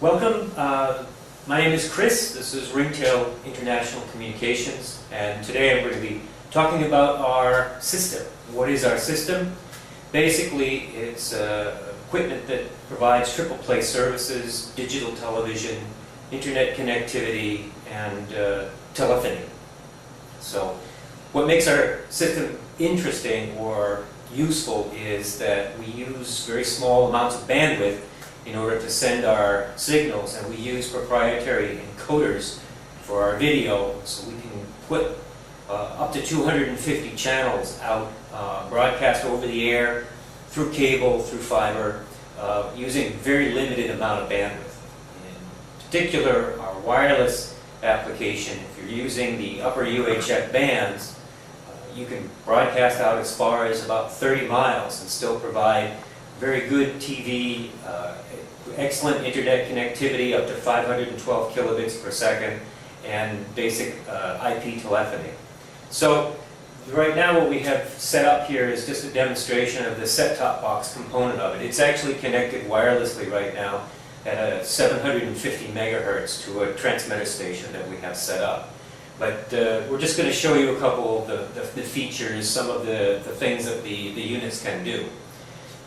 Welcome. My name is Chris. This is Ringtail International Communications, and today I'm going to be talking about our system. What is our system? Basically, it's equipment that provides triple play services, digital television, internet connectivity, and telephony. So, what makes our system interesting or useful is that we use very small amounts of bandwidth in order to send our signals, and we use proprietary encoders for our video, so we can put up to 250 channels out, broadcast over the air, through cable, through fiber, using very limited amount of bandwidth. In particular, our wireless application, if you're using the upper UHF bands, you can broadcast out as far as about 30 miles and still provide very good TV, excellent internet connectivity up to 512 kilobits per second, and basic IP telephony. So right now what we have set up here is just a demonstration of the set-top box component of it. It's actually connected wirelessly right now at a 750 megahertz to a transmitter station that we have set up. But we're just going to show you a couple of the features, some of the things that the units can do.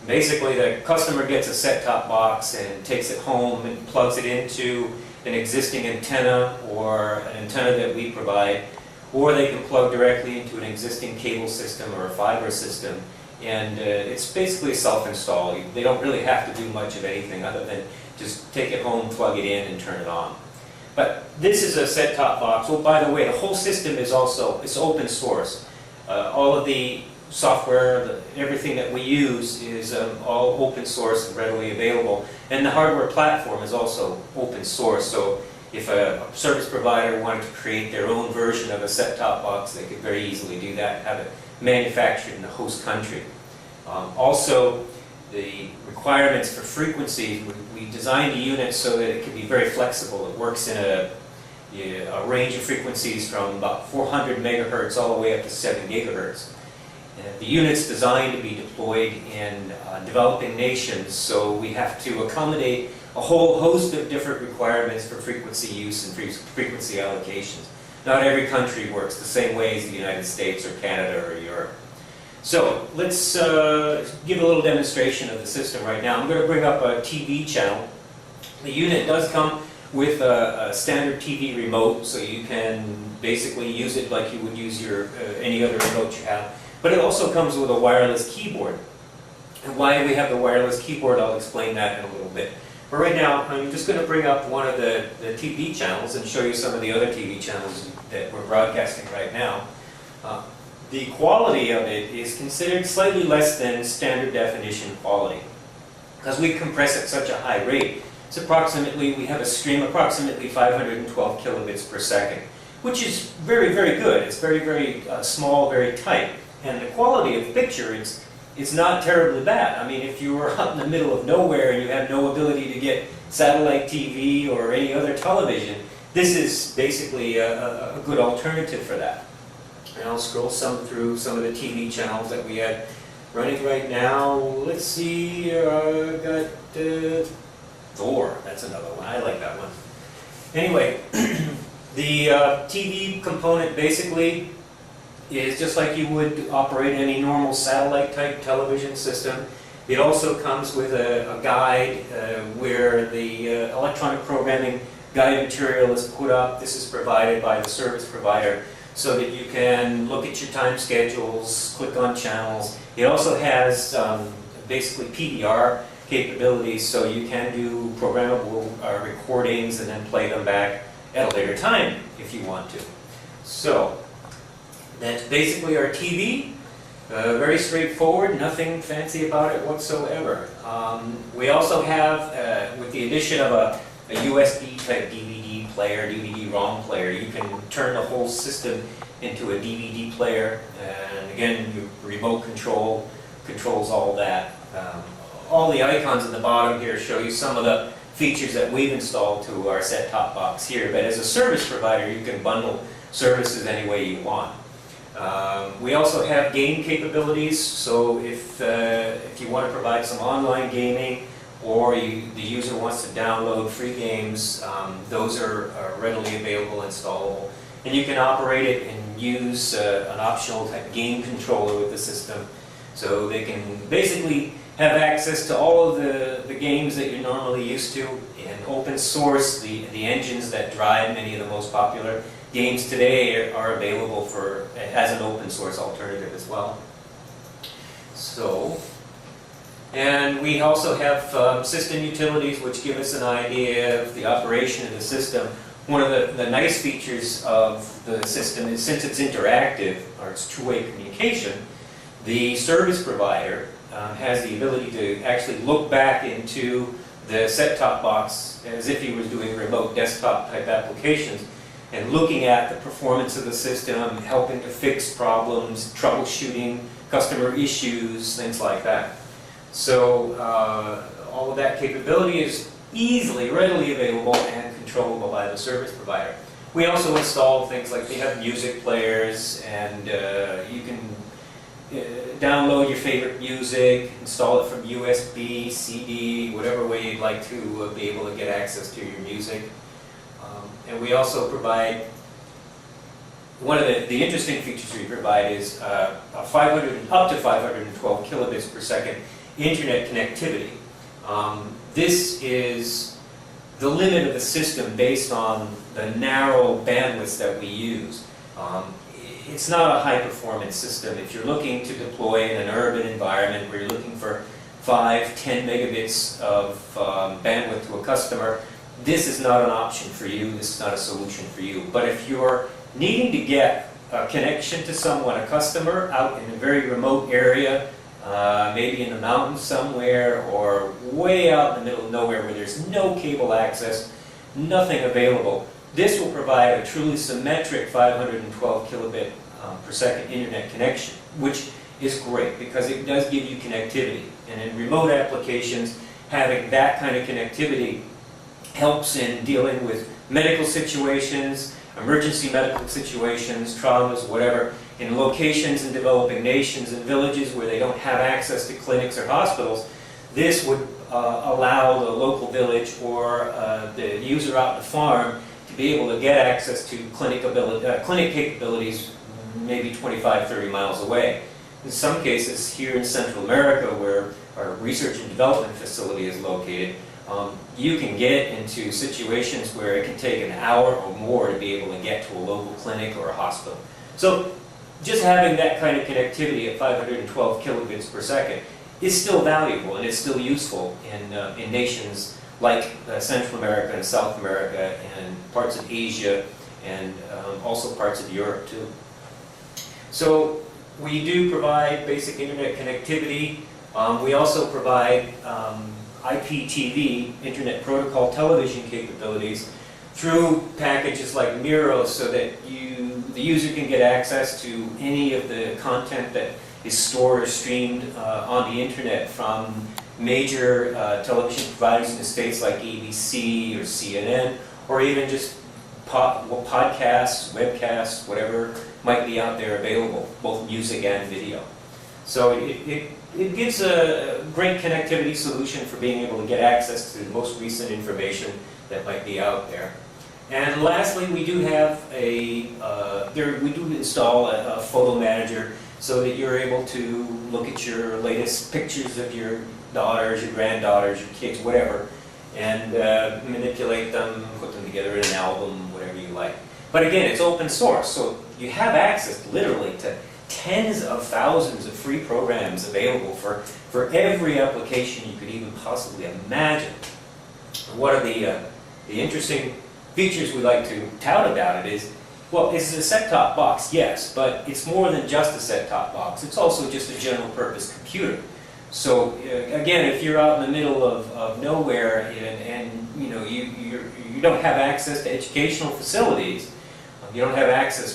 Basically, the customer gets a set-top box and takes it home and plugs it into an existing antenna or an antenna that we provide, or they can plug directly into an existing cable system or a fiber system, and it's basically self-install. They don't really have to do much of anything other than just take it home, plug it in, and turn it on. But this is a set-top box. Oh, by the way, the whole system is it's open source. All of the software, everything that we use is all open source and readily available. And the hardware platform is also open source, so if a service provider wanted to create their own version of a set-top box, they could very easily do that and have it manufactured in the host country. Also, the requirements for frequency, we designed the unit so that it can be very flexible. It works in a range of frequencies from about 400 megahertz all the way up to 7 gigahertz. The unit's designed to be deployed in developing nations, so we have to accommodate a whole host of different requirements for frequency use and frequency allocations. Not every country works the same way as the United States or Canada or Europe. So let's give a little demonstration of the system right now. I'm going to bring up a TV channel. The unit does come with a standard TV remote, so you can basically use it like you would use your any other remote you have. But it also comes with a wireless keyboard. And why we have the wireless keyboard, I'll explain that in a little bit. But right now, I'm just going to bring up one of the TV channels and show you some of the other TV channels that we're broadcasting right now. The quality of it is considered slightly less than standard definition quality, because we compress at such a high rate. It's we have a stream approximately 512 kilobits per second, which is very, very good. It's very, very small, very tight. And the quality of the picture it's not terribly bad. I mean, if you were out in the middle of nowhere and you have no ability to get satellite TV or any other television, this is basically a good alternative for that. And I'll scroll through some of the TV channels that we have running right now. Let's see, got Thor, that's another one. I like that one. Anyway, the TV component basically is just like you would operate any normal satellite type television system. It also comes with a guide where the electronic programming guide material is put up. This is provided by the service provider so that you can look at your time schedules, click on channels. It also has basically PDR capabilities, so you can do programmable recordings and then play them back at a later time if you want to. So that's basically our TV. Very straightforward, nothing fancy about it whatsoever. We also have, with the addition of a USB type DVD player, DVD-ROM player, you can turn the whole system into a DVD player, and again, your remote control controls all that. All the icons at the bottom here show you some of the features that we've installed to our set-top box here, but as a service provider, you can bundle services any way you want. We also have game capabilities, so if you want to provide some online gaming or the user wants to download free games, those are readily available, installable. And you can operate it and use an optional type game controller with the system. So they can basically have access to all of the games that you're normally used to, and open source. The engines that drive many of the most popular games today are available as an open source alternative as well. So, and we also have system utilities which give us an idea of the operation of the system. One of the nice features of the system is, since it's interactive, or it's two-way communication, the service provider has the ability to actually look back into the set-top box as if he was doing remote desktop type applications, and looking at the performance of the system, helping to fix problems, troubleshooting customer issues, things like that. So all of that capability is readily available and controllable by the service provider. We also install things like, we have music players, and you can download your favorite music, install it from USB, CD, whatever way you'd like to be able to get access to your music. And we also provide, one of the interesting features we provide is up to 512 kilobits per second internet connectivity. This is the limit of the system based on the narrow bandwidths that we use. It's not a high-performance system. If you're looking to deploy in an urban environment where you're looking for 5, 10 megabits of bandwidth to a customer, this is not an option for you. This is not a solution for you. But if you're needing to get a connection to someone, a customer, out in a very remote area, maybe in the mountains somewhere, or way out in the middle of nowhere where there's no cable access, nothing available, this will provide a truly symmetric 512 kilobit per second internet connection, which is great because it does give you connectivity. And in remote applications, having that kind of connectivity helps in dealing with medical situations, emergency medical situations, traumas, whatever, in locations in developing nations and villages where they don't have access to clinics or hospitals. This would allow the local village or the user out in the farm to be able to get access to clinic capabilities maybe 25, 30 miles away. In some cases, here in Central America, where our research and development facility is located, you can get into situations where it can take an hour or more to be able to get to a local clinic or a hospital. So just having that kind of connectivity at 512 kilobits per second is still valuable, and it's still useful in nations like Central America and South America and parts of Asia, and also parts of Europe too. So we do provide basic internet connectivity. We also provide IPTV, Internet Protocol television capabilities, through packages like Miro, so that the user can get access to any of the content that is stored or streamed on the internet from major television providers in the States like ABC or CNN, or even just podcasts, webcasts, whatever might be out there available, both music and video. So it gives a great connectivity solution for being able to get access to the most recent information that might be out there. And lastly, we do have we do install a photo manager so that you're able to look at your latest pictures of your daughters, your granddaughters, your kids, whatever, and manipulate them, put them together in an album, whatever you like. But again, it's open source, so you have access literally to tens of thousands of free programs available for every application you could even possibly imagine. One of the interesting features we like to tout about it is, well, it's a set-top box, yes, but it's more than just a set-top box. It's also just a general-purpose computer. So again, if you're out in the middle of nowhere and you know you don't have access to educational facilities, you don't have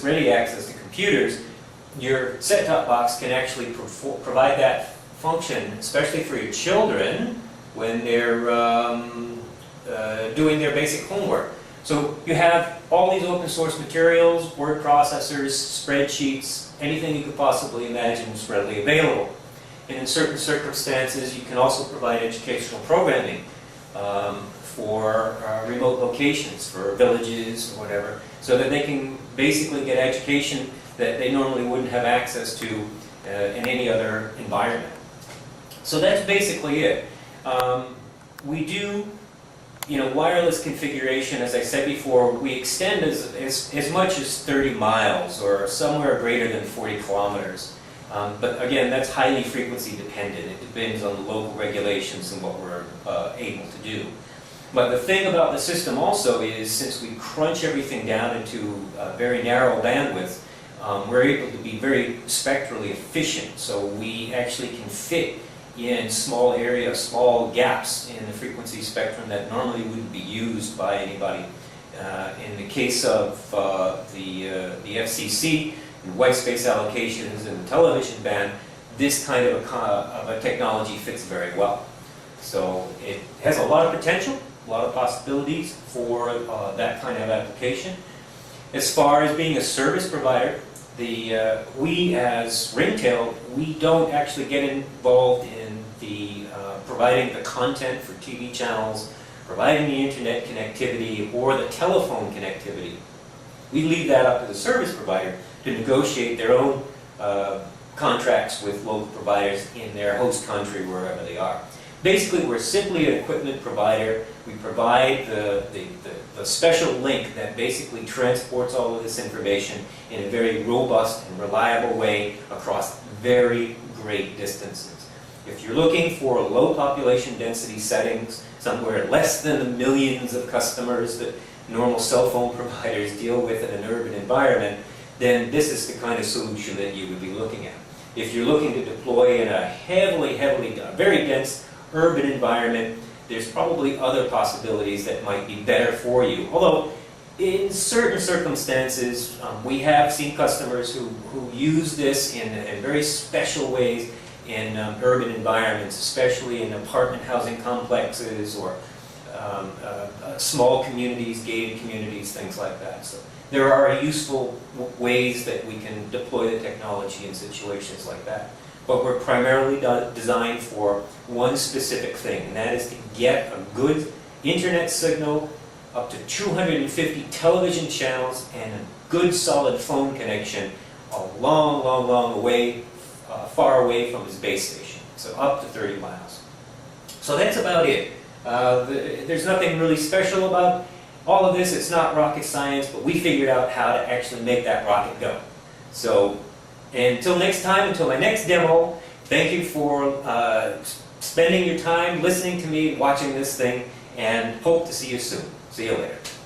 ready access to computers, your set-top box can actually provide that function, especially for your children when they're doing their basic homework. So you have all these open source materials, word processors, spreadsheets, anything you could possibly imagine is readily available. and in certain circumstances you can also provide educational programming for remote locations, for villages or whatever, so that they can basically get education that they normally wouldn't have access to in any other environment. So that's basically it. We do, wireless configuration, as I said before, we extend as much as 30 miles or somewhere greater than 40 kilometers. But again, that's highly frequency dependent. It depends on the local regulations and what we're able to do. But the thing about the system also is, since we crunch everything down into a very narrow bandwidth, we're able to be very spectrally efficient. So we actually can fit in small gaps in the frequency spectrum that normally wouldn't be used by anybody. In the case of the FCC, and white space allocations in the television band, this kind of a technology fits very well. So it has a lot of potential, a lot of possibilities for that kind of application. As far as being a service provider, we as Ringtail, we don't actually get involved in the providing the content for TV channels, providing the internet connectivity, or the telephone connectivity. We leave that up to the service provider to negotiate their own contracts with local providers in their host country, wherever they are. Basically, we're simply an equipment provider. We provide the special link that basically transports all of this information in a very robust and reliable way across very great distances. If you're looking for low population density settings, somewhere less than the millions of customers that normal cell phone providers deal with in an urban environment, then this is the kind of solution that you would be looking at. If you're looking to deploy in a very dense urban environment, there's probably other possibilities that might be better for you. Although, in certain circumstances, we have seen customers who use this in very special ways in urban environments, especially in apartment housing complexes or small communities, gated communities, things like that. So there are useful ways that we can deploy the technology in situations like that. But we're primarily designed for one specific thing, and that is to get a good internet signal up to 250 television channels and a good solid phone connection a long way, far away from his base station, so up to 30 miles. So that's about it. There's nothing really special about all of this. It's not rocket science, but we figured out how to actually make that rocket go. So until next time, until my next demo, thank you for spending your time listening to me, watching this thing, and hope to see you soon. See you later.